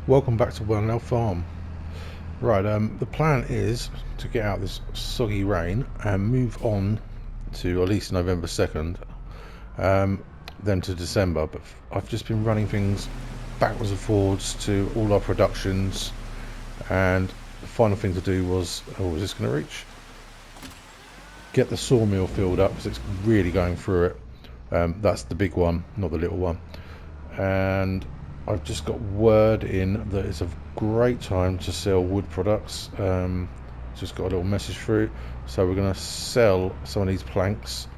Welcome back to Wernolau Farm. Right, the plan is to get out this soggy rain and move on to at least November 2nd, then to December. But I've just been running things backwards and forwards to all our productions, and the final thing to do was, is this going to reach? Get the sawmill filled up because it's really going through it. That's the big one, not the little one. And I've just got word in that it's a great time to sell wood products. Just got a little message through, so we're going to sell some of these planks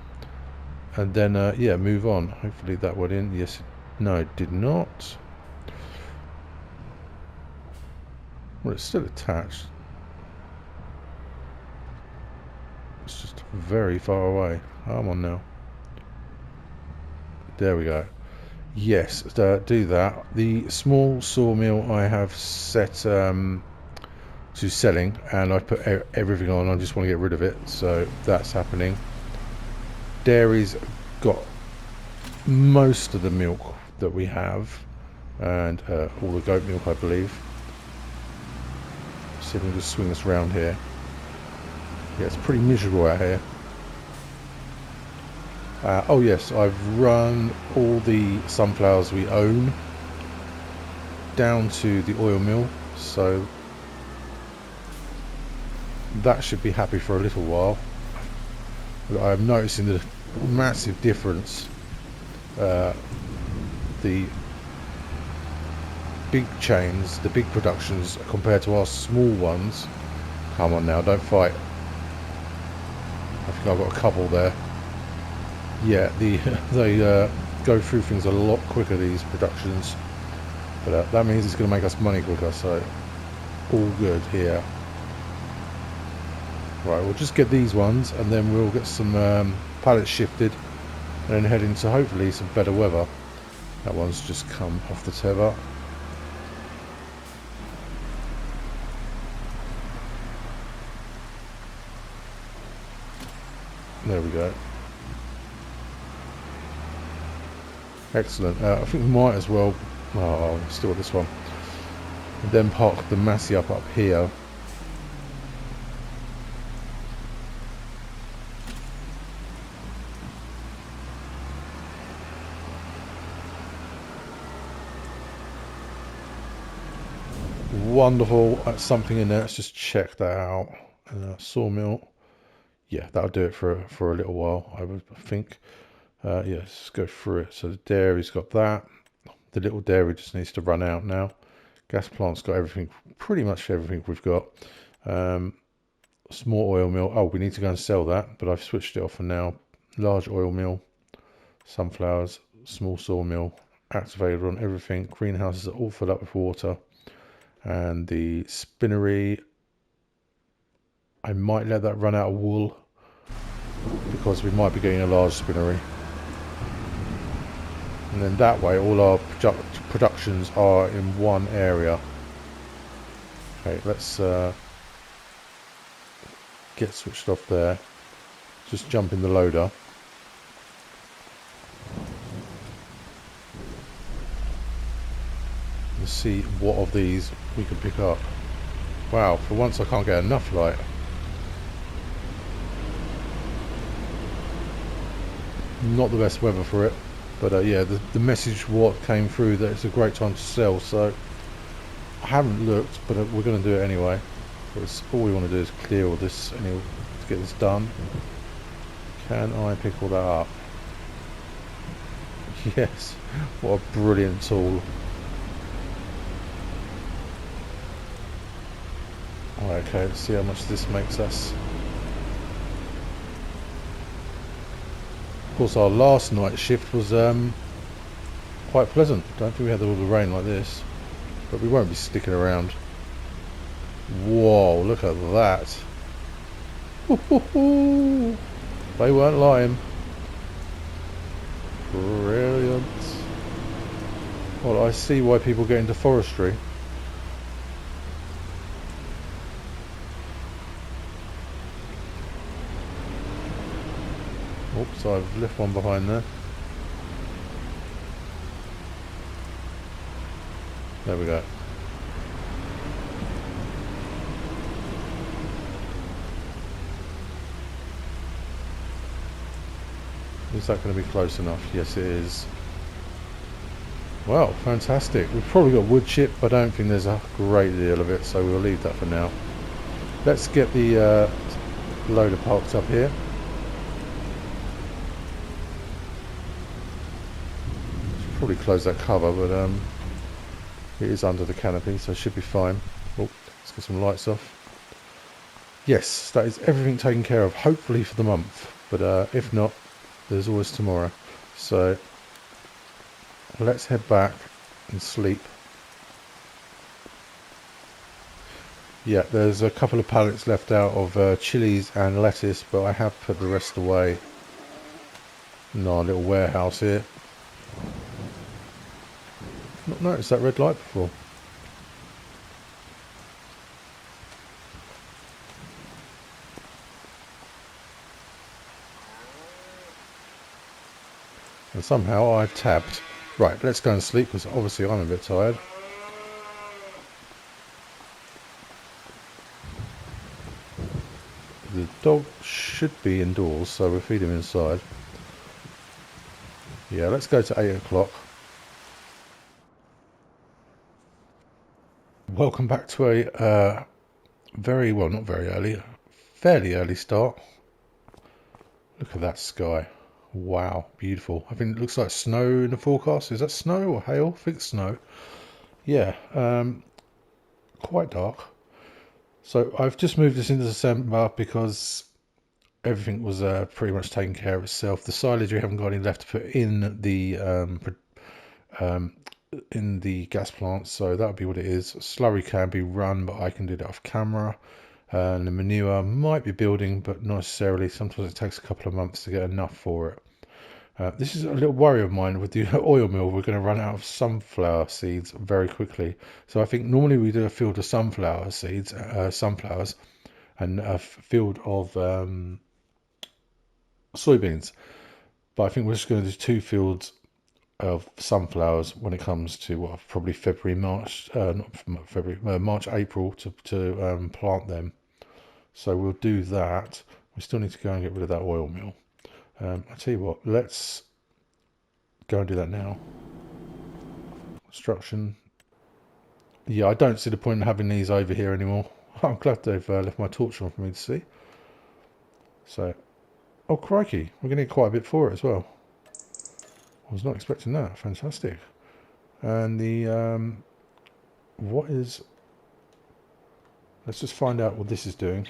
and then yeah, move on. Hopefully that went in. Yes, no, it did not. Well, it's still attached. It's just very far away. Come on now. There we go. Yes, do that. The small sawmill I have set to selling, and I put everything on. I just want to get rid of it, so that's happening. Dairy's got most of the milk that we have, and all the goat milk, I believe. See if we can just swing this around here. Yeah, it's pretty miserable out here. Oh yes, I've run all the sunflowers we own down to the oil mill, so that should be happy for a little while. I'm noticing the massive difference. The big chains, the big productions compared to our small ones. Come on now, don't fight. I think I've got a couple there. Yeah, they go through things a lot quicker, these productions, but that means it's going to make us money quicker, so all good here. Right, we'll just get these ones and then we'll get some pallets shifted and then head into hopefully some better weather. That one's just come off the tether. There we go. Excellent. I think we might as well. Oh, still this one. And then park the Massey up here. Wonderful. That's something in there. Let's just check that out. Sawmill. Yeah, that'll do it for a little while, I would think. Yeah, let's go through it. So the dairy's got that. The little dairy just needs to run out now. Gas plant's got everything, pretty much everything we've got. Small oil mill. Oh, we need to go and sell that, but I've switched it off for now. Large oil mill, sunflowers, small sawmill, activated on everything. Greenhouses are all filled up with water. And the spinnery, I might let that run out of wool because we might be getting a large spinnery. And then that way all our productions are in one area. Okay, let's get switched off there. Just jump in the loader. And see what of these we can pick up. Wow, for once I can't get enough light. Not the best weather for it. But yeah, the message what came through that it's a great time to sell, so I haven't looked, but we're going to do it anyway. Because all we want to do is clear all this anyway to get this done. Can I pick all that up? Yes, what a brilliant tool. Alright, okay, let's see how much this makes us. Of course, our last night shift was quite pleasant. Don't think we had all the rain like this, but we won't be sticking around. Whoa, look at that. They weren't lying. Brilliant. Well, I see why people get into forestry. Oops, I've left one behind there. There we go. Is that going to be close enough? Yes, it is. Well, fantastic. We've probably got wood chip, but I don't think there's a great deal of it, so we'll leave that for now. Let's get the loader parked up here. Should probably close that cover, but it is under the canopy, so it should be fine. Oh, let's get some lights off. Yes, that is everything taken care of, hopefully for the month, but if not, there's always tomorrow. So let's head back and sleep. Yeah, there's a couple of pallets left out of chilies and lettuce, but I have put the rest away in our little warehouse here. Not noticed that red light before. And somehow I've tabbed. Right, let's go and sleep because obviously I'm a bit tired. The dog should be indoors, so we'll feed him inside. Yeah, let's go to 8 o'clock. Welcome back to a very, well, not very early, fairly early start. Look at that sky. Wow, beautiful. I think it looks like snow in the forecast. Is that snow or hail? I think it's snow. Yeah, quite dark. So I've just moved this into December because everything was pretty much taken care of itself. The silage we haven't got any left to put in the gas plant, so that'll be what it is. Slurry can be run, but I can do that off camera. And the manure might be building, but not necessarily. Sometimes it takes a couple of months to get enough for it. This is a little worry of mine with the oil mill. We're going to run out of sunflower seeds very quickly. So I think normally we do a field of sunflower seeds, sunflowers, and a field of soybeans. But I think we're just going to do 2 fields of sunflowers when it comes to what, probably February, March, not February, March, April to plant them. So we'll do that. We still need to go and get rid of that oil mill. I tell you what, let's go and do that now. Construction. Yeah, I don't see the point in having these over here anymore. I'm glad they've left my torch on for me to see. So, oh crikey, we're going to need quite a bit for it as well. I was not expecting that. Fantastic. And the what is? Let's just find out what this is doing.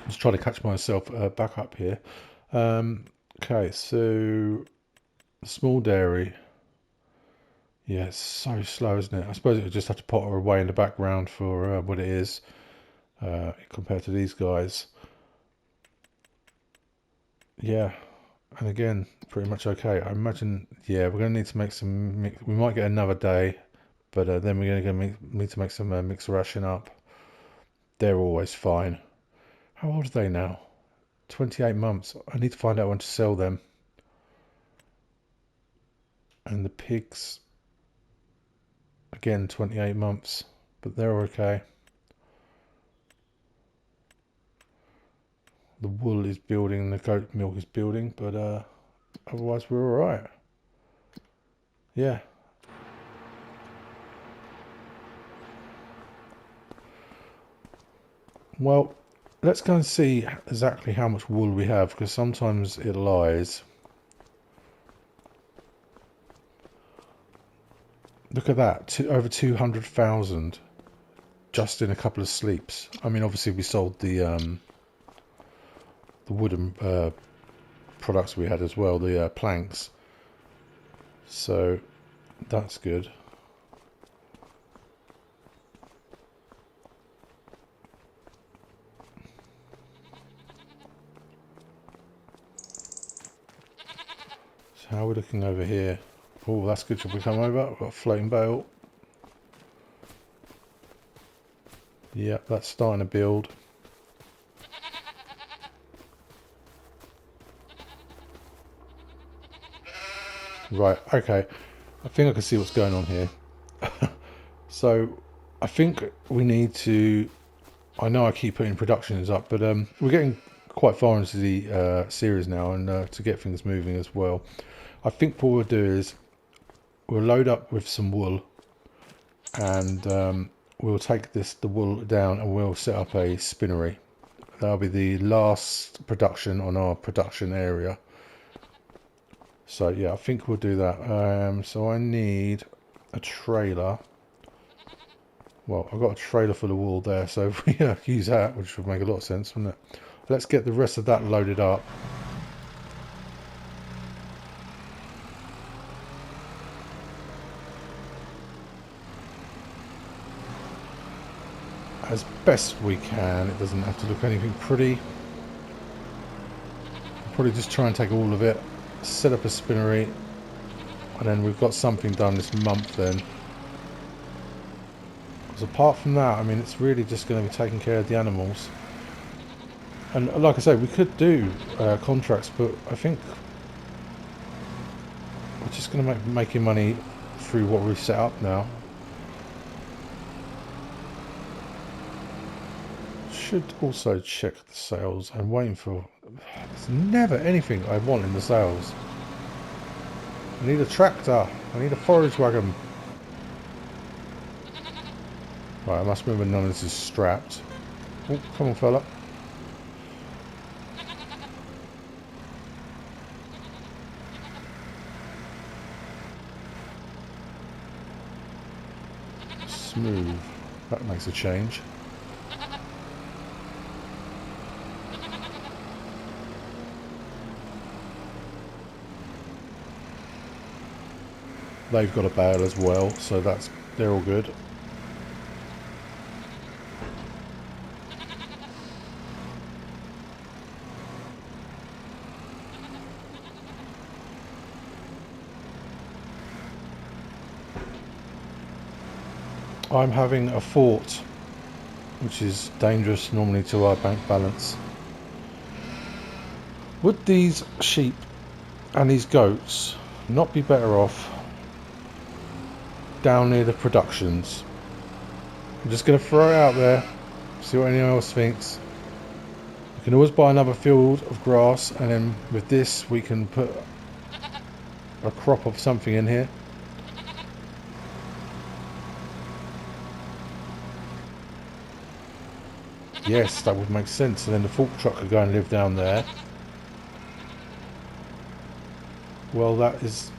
Let's try to catch myself back up here. Okay, so small dairy. Yeah, it's so slow, isn't it? I suppose it would just have to potter away in the background for what it is compared to these guys. Yeah, and again, pretty much okay. I imagine, yeah, we're going to need to make some mix. We might get another day, but then we're going to need to make some mixed ration up. They're always fine. How old are they now? 28 months. I need to find out when to sell them. And the pigs, again, 28 months, but they're okay. The wool is building, the goat milk is building, but otherwise we're all right. Yeah. Well, let's go and see exactly how much wool we have, because sometimes it lies. Look at that, over 200,000 just in a couple of sleeps. I mean, obviously we sold the wooden products we had as well, the planks. So that's good. So how are we looking over here? Oh, that's good. Should we come over? We've got a floating bale. Yep, that's starting to build. Right, okay. I think I can see what's going on here. So, I think we need to... I know I keep putting productions up, but we're getting quite far into the series now, and to get things moving as well. I think what we'll do is we'll load up with some wool, and we'll take the wool down and we'll set up a spinnery. That'll be the last production on our production area. So yeah, I think we'll do that. So I need a trailer. Well, I've got a trailer full of wool there, so if we use that, which would make a lot of sense, wouldn't it? Let's get the rest of that loaded up. As best we can. It doesn't have to look anything pretty. I'll probably just try and take all of it, set up a spinnery, and then we've got something done this month then. Because apart from that, I mean, it's really just going to be taking care of the animals. And like I say, we could do contracts, but I think we're just going to making money through what we've set up now. Should also check the sales. I'm waiting for... There's never anything I want in the sales. I need a tractor. I need a forage wagon. Right, I must remember none of this is strapped. Oh, come on, fella. Smooth. That makes a change. They've got a bale as well, so they're all good. I'm having a fort, which is dangerous normally to our bank balance. Would these sheep and these goats not be better off down near the productions? I'm just going to throw it out there, see what anyone else thinks. You can always buy another field of grass, and then with this we can put a crop of something in here. Yes, that would make sense, and then the fork truck could go and live down there. Well, that is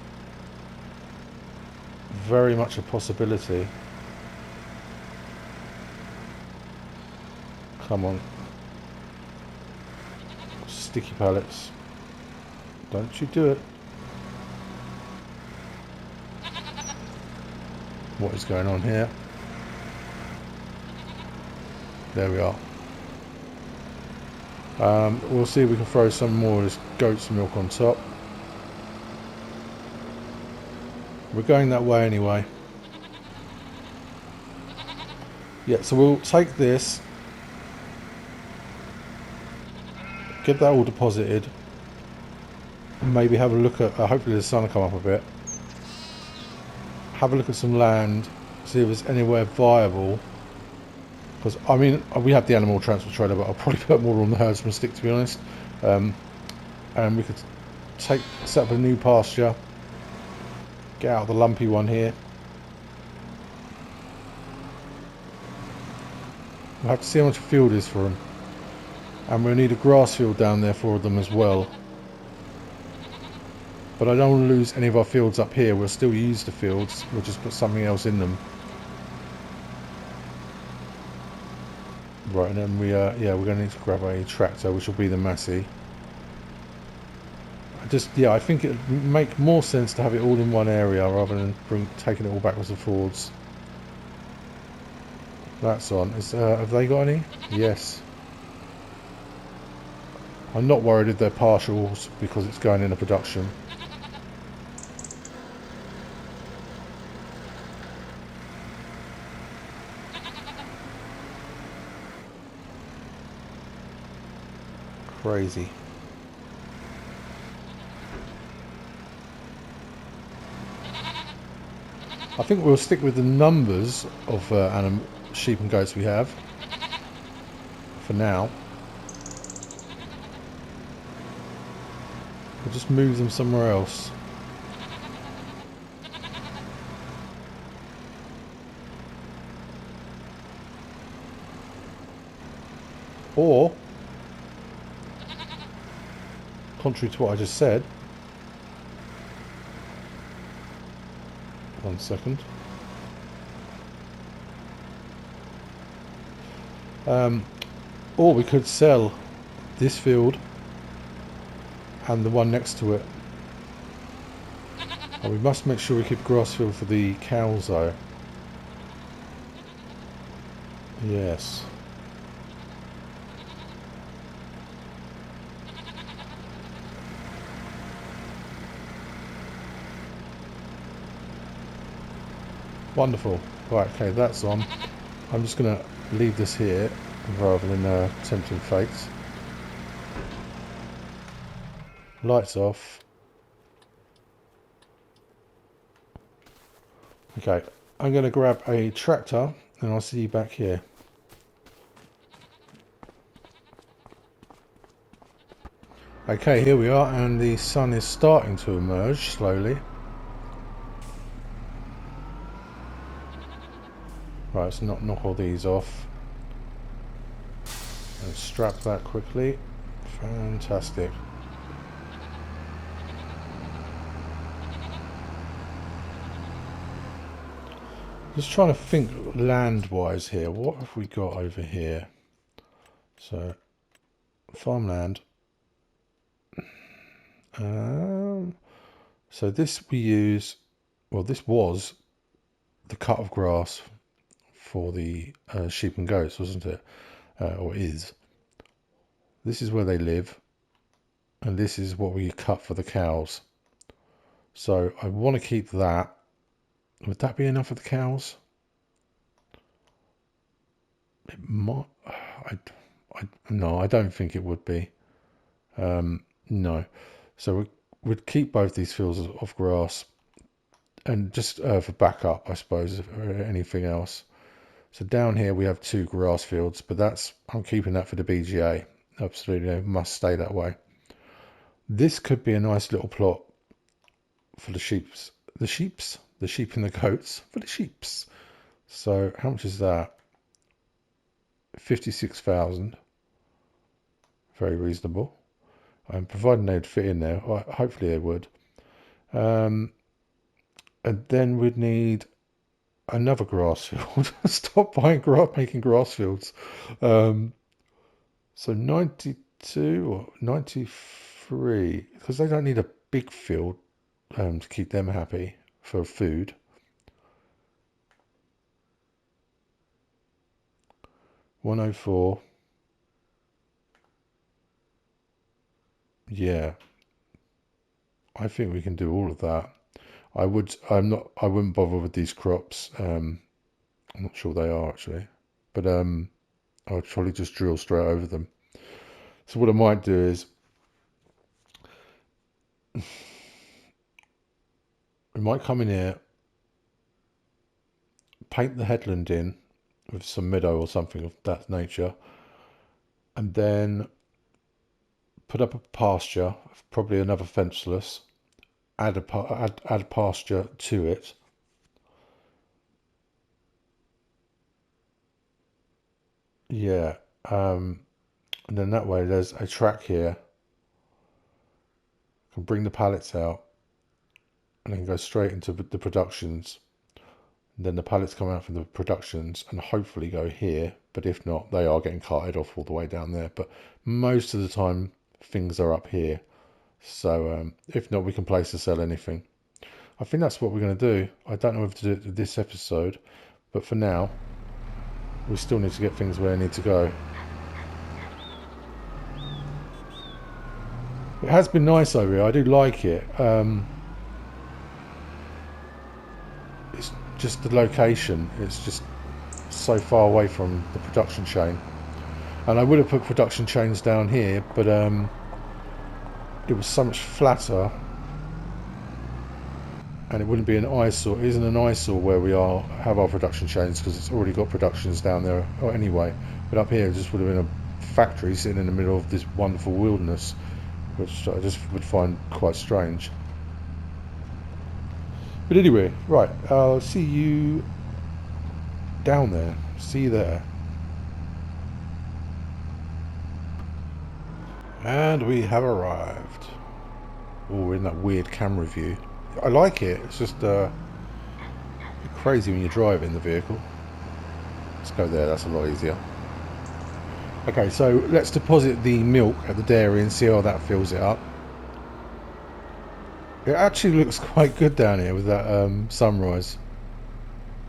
very much a possibility. Come on. Sticky pallets. Don't you do it. What is going on here? There we are. We'll see if we can throw some more of this goat's milk on top. We're going that way anyway. Yeah, so we'll take this, get that all deposited, and maybe have a look at, hopefully the sun will come up a bit, have a look at some land, see if there's anywhere viable. Because, I mean, we have the animal transport trailer, but I'll probably put more on the herdsman stick, to be honest. And we could set up a new pasture, get out the lumpy one here. We'll have to see how much a field is for them. And we'll need a grass field down there for them as well. But I don't want to lose any of our fields up here. We'll still use the fields, we'll just put something else in them. Right, and then yeah, we're going to need to grab a tractor, which will be the Massey. I think it would make more sense to have it all in one area rather than taking it all backwards and forwards. That's on. Have they got any? Yes. I'm not worried if they're partials because it's going into production. Crazy. I think we'll stick with the numbers of sheep and goats we have for now. We'll just move them somewhere else. Or, contrary to what I just said, 1 second. Or we could sell this field and the one next to it. And we must make sure we keep grass field for the cows though. Yes. Wonderful. Right, okay, that's on. I'm just going to leave this here rather than tempting fate. Lights off. Okay, I'm going to grab a tractor and I'll see you back here. Okay, here we are, and the sun is starting to emerge slowly. Right, let's not knock all these off. And strap that quickly. Fantastic. Just trying to think land-wise here. What have we got over here? So, farmland. So this we use, well, this was the cut of grass for the sheep and goats, wasn't it? Or is. This is where they live, and this is what we cut for the cows. So I want to keep that. Would that be enough for the cows? It might. No, I don't think it would be. No. So we'd keep both these fields of grass, and just for backup, I suppose, or anything else. So down here we have 2 grass fields, but I'm keeping that for the BGA. Absolutely, must stay that way. This could be a nice little plot for the sheep and the goats, for the sheeps. So how much is that? 56,000. Very reasonable. And providing they'd fit in there, hopefully they would. And then we'd need another grass field. Stop making grass fields. So 92 or 93, because they don't need a big field to keep them happy for food. $104. Yeah, I think we can do all of that. I wouldn't bother with these crops. I'm not sure they are actually, but I'll probably just drill straight over them. So what I might do is we might come in here, paint the headland in with some meadow or something of that nature, and then put up a pasture, probably another fenceless, add a pasture to it. Yeah, and then that way there's a track here. Can bring the pallets out and then go straight into the productions. And then the pallets come out from the productions and hopefully go here, but if not, they are getting carted off all the way down there. But most of the time things are up here, so if not, we can place to sell anything. I think that's what we're going to do. I don't know if to do it this episode, but for now we still need to get things where they need to go. It has been nice over here. I do like it. It's just the location. It's just so far away from the production chain. And I would have put production chains down here, but it was so much flatter, and it wouldn't be an eyesore. It isn't an eyesore where we have our production chains, because it's already got productions down there anyway. But up here, it just would have been a factory sitting in the middle of this wonderful wilderness. which I just would find quite strange. But anyway, right, I'll see you down there. See you there. And we have arrived. Oh, we're in that weird camera view. I like it. It's just crazy when you drive in the vehicle. Let's go there. That's a lot easier. Okay, so let's deposit the milk at the dairy and see how that fills it up. It actually looks quite good down here with that sunrise.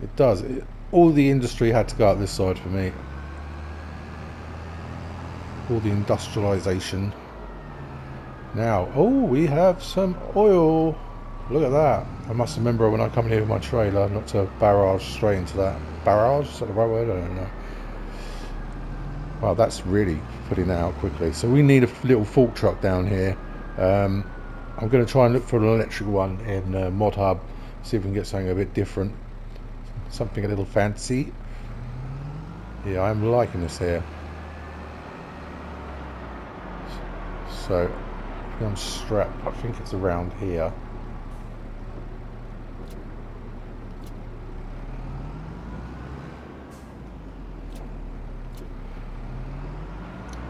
It does. All the industry had to go up this side for me. All the industrialisation. Now, oh, we have some oil. Look at that. I must remember when I come in here with my trailer not to barrage straight into that. Barrage? Is that the right word? I don't know. Wow, that's really putting that out quickly. So we need a little fork truck down here. I'm going to try and look for an electric one in Mod Hub. See if we can get something a bit different. Something a little fancy. Yeah, I'm liking this here. So, I'm strapped. I think it's around here.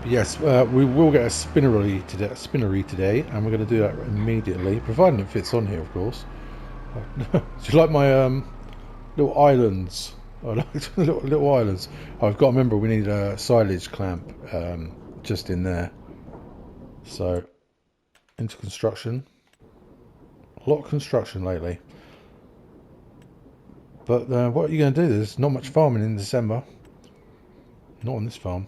Yes, we will get a spinnery today, and we're going to do that immediately, providing it fits on here, of course. Do you like my little islands? I like little islands. I've got to remember we need a silage clamp just in there. So, into construction. A lot of construction lately. But what are you going to do? There's not much farming in December. Not on this farm.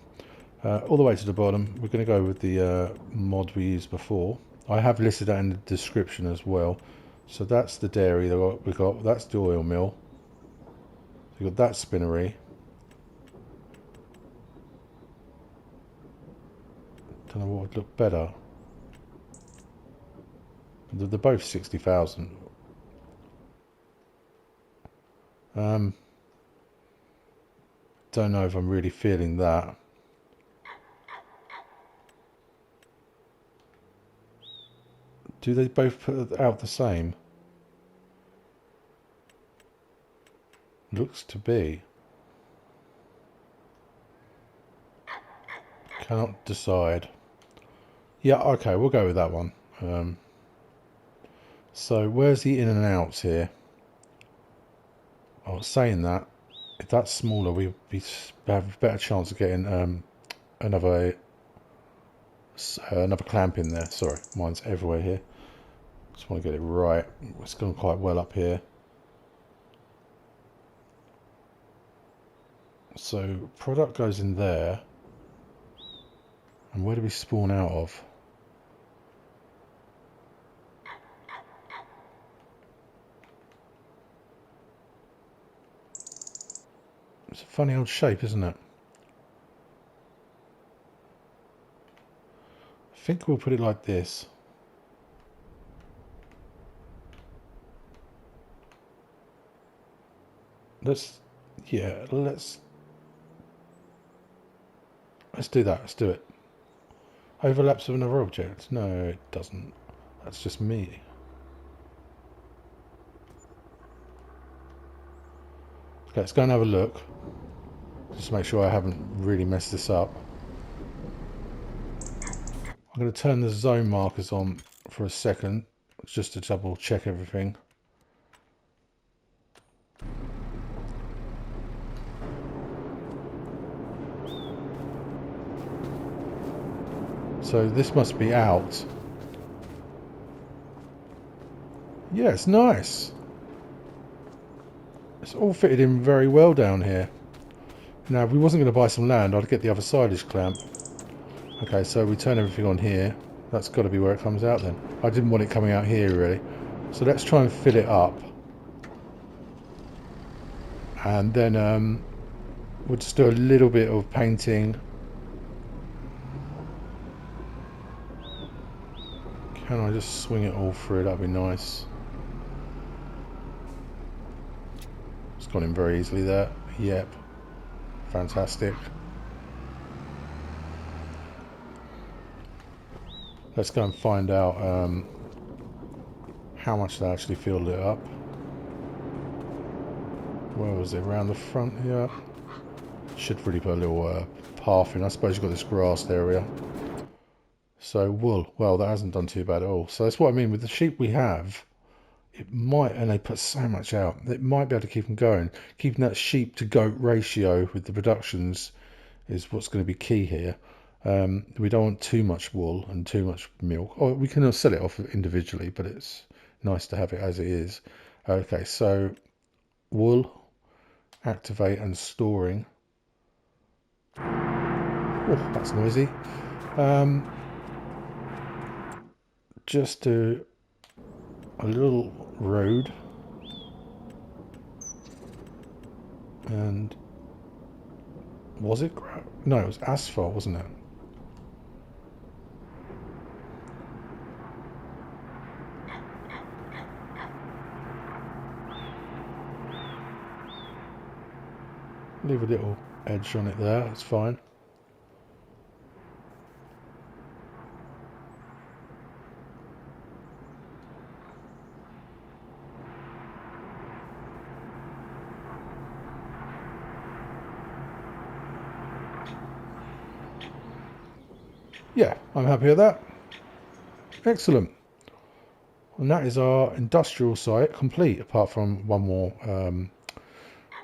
All the way to the bottom, we're going to go with the mod we used before. I have listed that in the description as well. So that's the dairy that we got. That's the oil mill. We've got that spinnery. Don't know what would look better. They're both 60,000. Don't know if I'm really feeling that. Do they both put out the same? Looks to be. Cannot decide. Yeah, okay, we'll go with that one. So where's the in and outs here? I was saying that if that's smaller, we have a better chance of getting another clamp in there. Sorry, mine's everywhere here. Just want to get it right. It's gone quite well up here. So product goes in there. And where do we spawn out of? It's a funny old shape, isn't it? I think we'll put it like this. Let's do that. Let's do it. Overlaps with another object? No, it doesn't. That's just me. Okay, let's go and have a look. Just to make sure I haven't really messed this up. I'm going to turn the zone markers on for a second, just to double check everything. So this must be out. Yeah, it's nice. It's all fitted in very well down here. Now, if we wasn't going to buy some land, I'd get the other silage clamp. Okay, so we turn everything on here. That's got to be where it comes out then. I didn't want it coming out here, really. So let's try and fill it up. And then we'll just do a little bit of painting. Can I just swing it all through? That'd be nice. It's gone in very easily there. Yep. Fantastic. Let's go and find out how much they actually filled it up. Where was it? Around the front here. Should really put a little path in. I suppose you've got this grassed area. So wool. Well, that hasn't done too bad at all. So that's what I mean with the sheep we have. It might, and they put so much out, it might be able to keep them going. Keeping that sheep to goat ratio with the productions is what's going to be key here. We don't want too much wool and too much milk. Or we can sell it off individually, but it's nice to have it as it is. Okay, so wool, activate and storing. Oh, that's noisy. Just do a little road, and was it no, it was asphalt, wasn't it? Leave a little edge on it there, that's fine. Yeah, I'm happy with that. Excellent. And that is our industrial site complete, apart from one more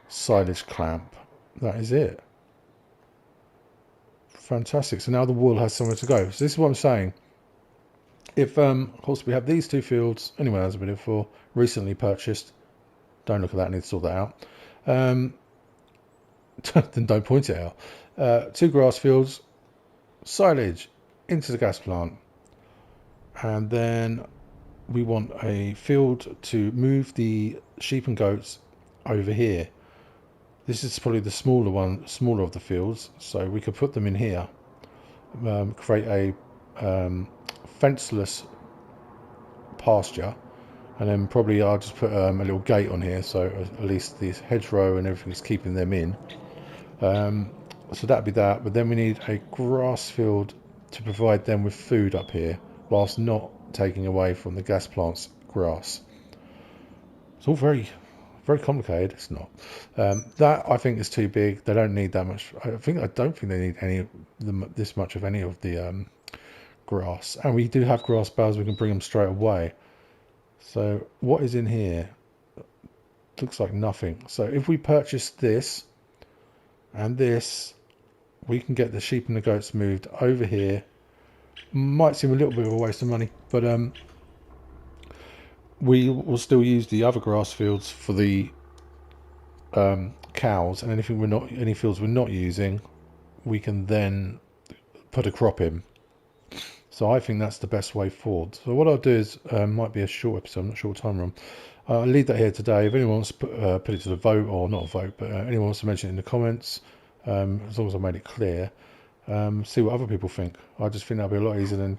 silage clamp. That is it. Fantastic. So now the wool has somewhere to go. So this is what I'm saying. If, of course, we have these two fields, anyway, as I been before, recently purchased. Don't look at that, I need to sort that out. Then don't point it out. 2 grass fields, silage into the gas plant. And then we want a field to move the sheep and goats over here. This is probably the smaller of the fields, so we could put them in here. Create a fenceless pasture, and then probably I'll just put a little gate on here, so at least this hedgerow and everything's keeping them in. So that'd be that, but then we need a grass field to provide them with food up here, whilst not taking away from the gas plant's grass. It's all very complicated. It's not. That I think is too big. They don't need that much. I don't think they need this much of any of the grass. And we do have grass bales. We can bring them straight away. So what is in here? Looks like nothing. So if we purchase this and this, we can get the sheep and the goats moved over here. Might seem a little bit of a waste of money, but we will still use the other grass fields for the cows, and any fields we're not using, we can then put a crop in. So I think that's the best way forward. So what I'll do is, might be a short episode, I'm not sure what time we're on. I'll leave that here today. If anyone wants to put it to the vote, or not a vote, but anyone wants to mention it in the comments, as long as I made it clear, see what other people think. I just think that'll be a lot easier than,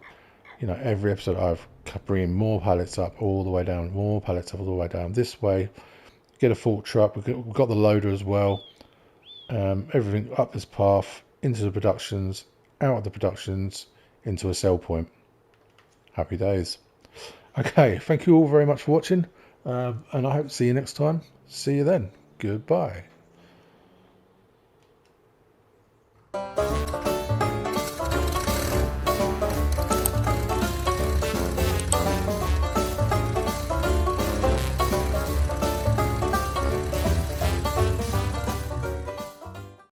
every episode I've bringing more pallets up all the way down, more pallets up all the way down. This way, get a full truck. We've got the loader as well. Everything up this path, into the productions, out of the productions, into a sell point. Happy days. Okay, thank you all very much for watching, and I hope to see you next time. See you then. Goodbye.